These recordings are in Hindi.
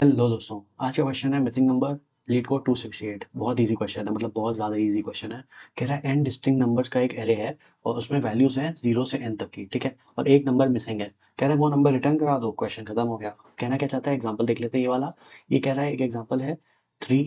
हेलो दोस्तों, आज का क्वेश्चन है मिसिंग नंबर लीड कोड 268। बहुत इजी क्वेश्चन है, मतलब बहुत ज़्यादा इजी क्वेश्चन है। कह रहा है एन डिस्टिंक्ट नंबर्स का एक एरे है और उसमें वैल्यूज हैं 0 से n तक की, ठीक है, और एक नंबर मिसिंग है। कह रहा है वो नंबर रिटर्न करा दो, क्वेश्चन खत्म हो गया। कहना क्या चाहता है, एग्जाम्पल देख लेते हैं ये वाला। ये कह रहा है एक एग्जाम्पल है 3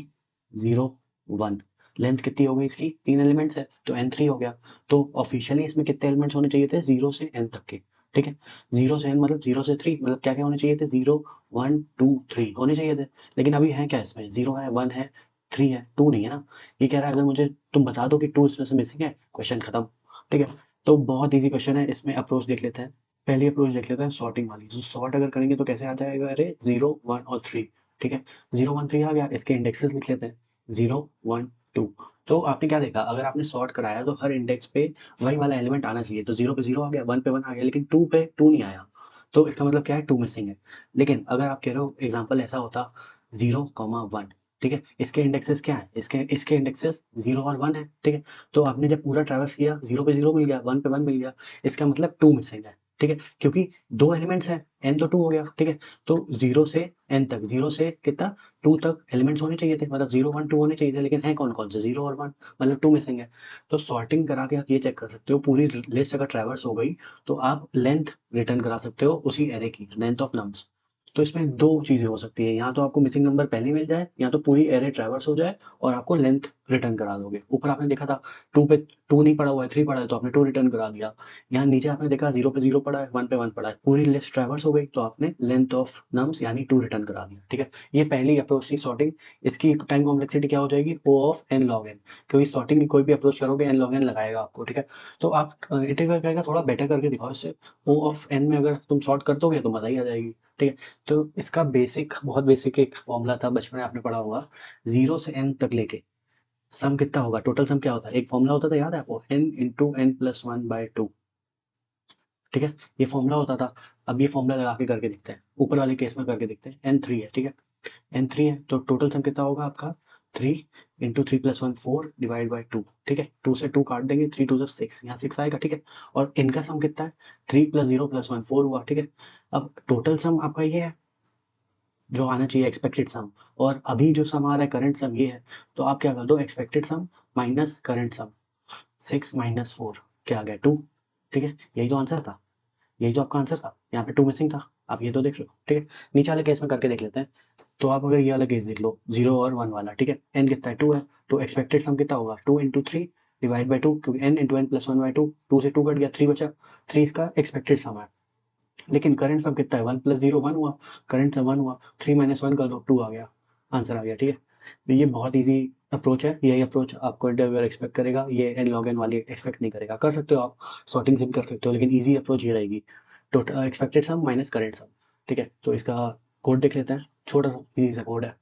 0 1। लेंथ कितनी हो गई इसकी, 3 एलिमेंट्स है तो n 3 हो गया। तो ऑफिशियली इसमें कितने एलिमेंट्स होने चाहिए थे, 0 से n तक के, ठीक है। 0 से n मतलब 0 से 3, मतलब क्या क्या होने चाहिए थे, 0 1 2 3 होने चाहिए थे। लेकिन अभी है क्या इसमें, 0 है, 1 है, 3 है, 2 नहीं है ना। ये कह रहा है अगर मुझे तुम बता दो कि 2 इसमें से मिसिंग है, क्वेश्चन खत्म, ठीक है। तो बहुत इजी क्वेश्चन है, इसमें अप्रोच देख लेते हैं। पहली अप्रोच देख लेते हैं सॉर्टिंग वाली। तो सॉर्ट अगर करेंगे तो कैसे आ जाएगा, अरे 0 1 और 3, ठीक है। 0 1 3 आ गया, इसके इंडेक्सेस लिख लेते हैं, 0 1 2। तो आपने क्या देखा, अगर आपने सॉर्ट कराया तो हर इंडेक्स पे वही वाला एलिमेंट आना चाहिए। तो 0 पे 0 आ गया, 1 पे 1 आ गया, लेकिन 2 पे 2 नहीं आया। तो इसका मतलब क्या है, 2 मिसिंग है। लेकिन अगर आप कह रहे हो एग्जाम्पल ऐसा होता 0 1, ठीक है, इसके इंडेक्सेस क्या है, इसके इसके इंडेक्सेस 0 और 1 है, ठीक है। तो आपने जब पूरा ट्रैवर्स किया, 0 पे 0 मिल गया, 1 पे 1 मिल गया, इसका मतलब 2 मिसिंग है, ठीक है। क्योंकि दो एलिमेंट्स हैं, n तो 2 हो गया, ठीक है। तो 0 से n तक, 0 से कितना, 2 तक एलिमेंट्स होने चाहिए थे, मतलब 0 1 2 होने चाहिए थे, लेकिन है कौन कौन से, 0 और 1, मतलब 2 मिसिंग है। तो सॉर्टिंग करा के आप ये चेक कर सकते हो, पूरी लिस्ट अगर ट्रैवर्स हो गई तो आप लेंथ रिटर्न करा सकते हो उसी एरे की, लेंथ ऑफ नम्स। तो इसमें दो चीजें हो सकती है, या तो आपको मिसिंग नंबर पहले मिल जाए, या तो पूरी एरे ट्रैवर्स हो जाए और आपको लेंथ रिटर्न करा दोगे। ऊपर आपने देखा था 2 पे 2 नहीं पड़ा हुआ है, 3 पड़ा है, तो आपने 2 रिटर्न करा दिया। यहाँ नीचे आपने देखा 0 पे 0 पड़ा है, 1 पे 1 पड़ा है, पूरी लिस्ट ट्रैवर्स हो गई, तो आपने लेंथ ऑफ नम्स यानी 2 रिटर्न करा दिया, ठीक है। ये पहली अप्रोच थी सॉर्टिंग। इसकी टाइम कॉम्प्लेक्सिटी क्या हो जाएगी, ओ ऑफ एन लॉग एन, क्योंकि सॉर्टिंग की कोई भी अप्रोच करोगे एन लॉग एन लगाएगा आपको, ठीक है। तो आप इंटीग्रल करेगा थोड़ा बेटर करके दिखाओ इससे। ओ ऑफ एन में अगर तुम सॉर्ट कर दोगे तो मजा ही आ जाएगी, ठीक है। तो इसका बेसिक, बहुत बेसिक एक फॉर्मूला था, बचपन में आपने पढ़ा होगा, 0 से n तक लेके सम कितना होगा, टोटल सम क्या होता है, एक फॉर्मूला होता था, याद है आपको, n इंटू एन प्लस 1/2, ठीक है। ये फॉर्मूला होता था। अब ये फॉर्मूला लगा के करके देखते हैं, ऊपर वाले केस में करके देखते हैं। n 3 है, ठीक है, n 3 है, तो टोटल सम कितना होगा आपका, 3 इंटू 3 + 1 4 डिवाइड बाई 2, ठीक है। 2 से 2 काट देंगे, 3 2 6, यहाँ 6 आएगा, ठीक है। और इनका सम कितना है, 3 + 0 + 1 4 हुआ, ठीक है। अब टोटल सम आपका ये है जो आना चाहिए, एक्सपेक्टेड सम। और अभी जो सम आ रहा है करंट सम ये है। तो आप क्या कर दो, एक्सपेक्टेड सम माइनस करंट सम, 6 - 4 क्या आ गया, 2, ठीक है। यही तो आंसर था, यही तो आपका आंसर था, यहाँ पे 2 मिसिंग था। आप ये तो देख लो, ठीक है। नीचे वाले केस में करके देख लेते हैं। तो आप अगर ये वाला केस देख लो, 0 और 1 वाला, ठीक है, n कितना है, 2 है। तो एक्सपेक्टेड सम कितना होगा, 2 इंटू 3 डिवाइड बाई 2, क्योंकि n इंटू एन प्लस 1/2, 2 से 2 कट गया, 3 बचा, 3 इसका एक्सपेक्टेड सम है। लेकिन करंट सम कितना है, 1 + 0 1 हुआ, करंट सम 1 हुआ, 3 - 1 कर दो, 2 आ गया, आंसर आ गया, ठीक है। तो ये बहुत ईजी अप्रोच है, यही अप्रोच आपको इंटरव्यूअर एक्सपेक्ट करेगा, ये एन लॉग एन वाली एक्सपेक्ट नहीं करेगा। कर सकते हो आप, सॉर्टिंग से भी कर सकते हो, लेकिन ईजी अप्रोच ये रहेगी, टोटल एक्सपेक्टेड सम माइनस करंट सम, ठीक है। तो इसका कोड देख लेते हैं, छोटा सा ईजी सा कोड है।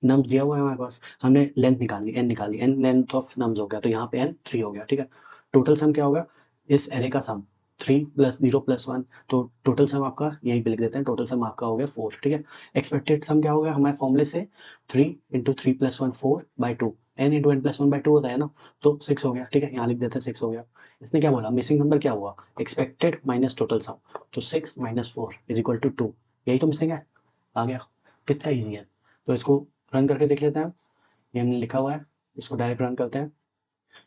नम्स दिया हुआ है हमारे पास, हमने लेंथ निकालनी, एन निकाली, एन लेंथ ऑफ नम्स हो गया, तो यहाँ पे एन 3 हो गया, ठीक है। टोटल सम क्या होगा, इस एरे का सम, 3 + 0 + 1, तो टोटल सम आपका यहीं पे लिख देते हैं, टोटल सम आपका हो गया 4, ठीक है। एक्सपेक्टेड सम क्या हो गया हमारे फॉर्मूले से, 3 into 3 + 1 4/2, n into n plus 1/2 होता है ना, तो 6 हो गया, ठीक है, यहाँ लिख देते हैं 6 हो गया। इसने क्या बोला, मिसिंग नंबर क्या हुआ, एक्सपेक्टेड माइनस टोटल सम, तो 6 - 4 = 2, यही तो मिसिंग है, आ गया। कितना ईजी है। तो इसको रन करके देख लेते हैं, ये हमने लिखा हुआ है, इसको डायरेक्ट रन करते हैं,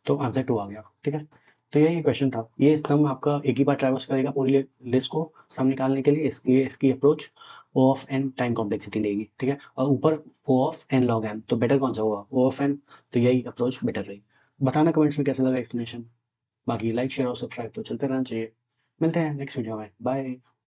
तो आंसर 2 आ गया, ठीक है। तो यही क्वेश्चन था, ये सम आपका एक ही बार ट्रैवर्स करेगा पूरी लिस्ट को, सम निकालने के लिए इसकी approach O of n time complexity लेगी, ठीक है। और ऊपर O of n log n, तो बेटर कौन सा हुआ, ओ ऑफ एन। तो यही अप्रोच बेटर रही। बताना कमेंट्स में कैसा लगा एक्सप्लेनेशन। बाकी लाइक शेयर और सब्सक्राइब तो चलते रहना चाहिए। मिलते हैं नेक्स्ट वीडियो में, बाय।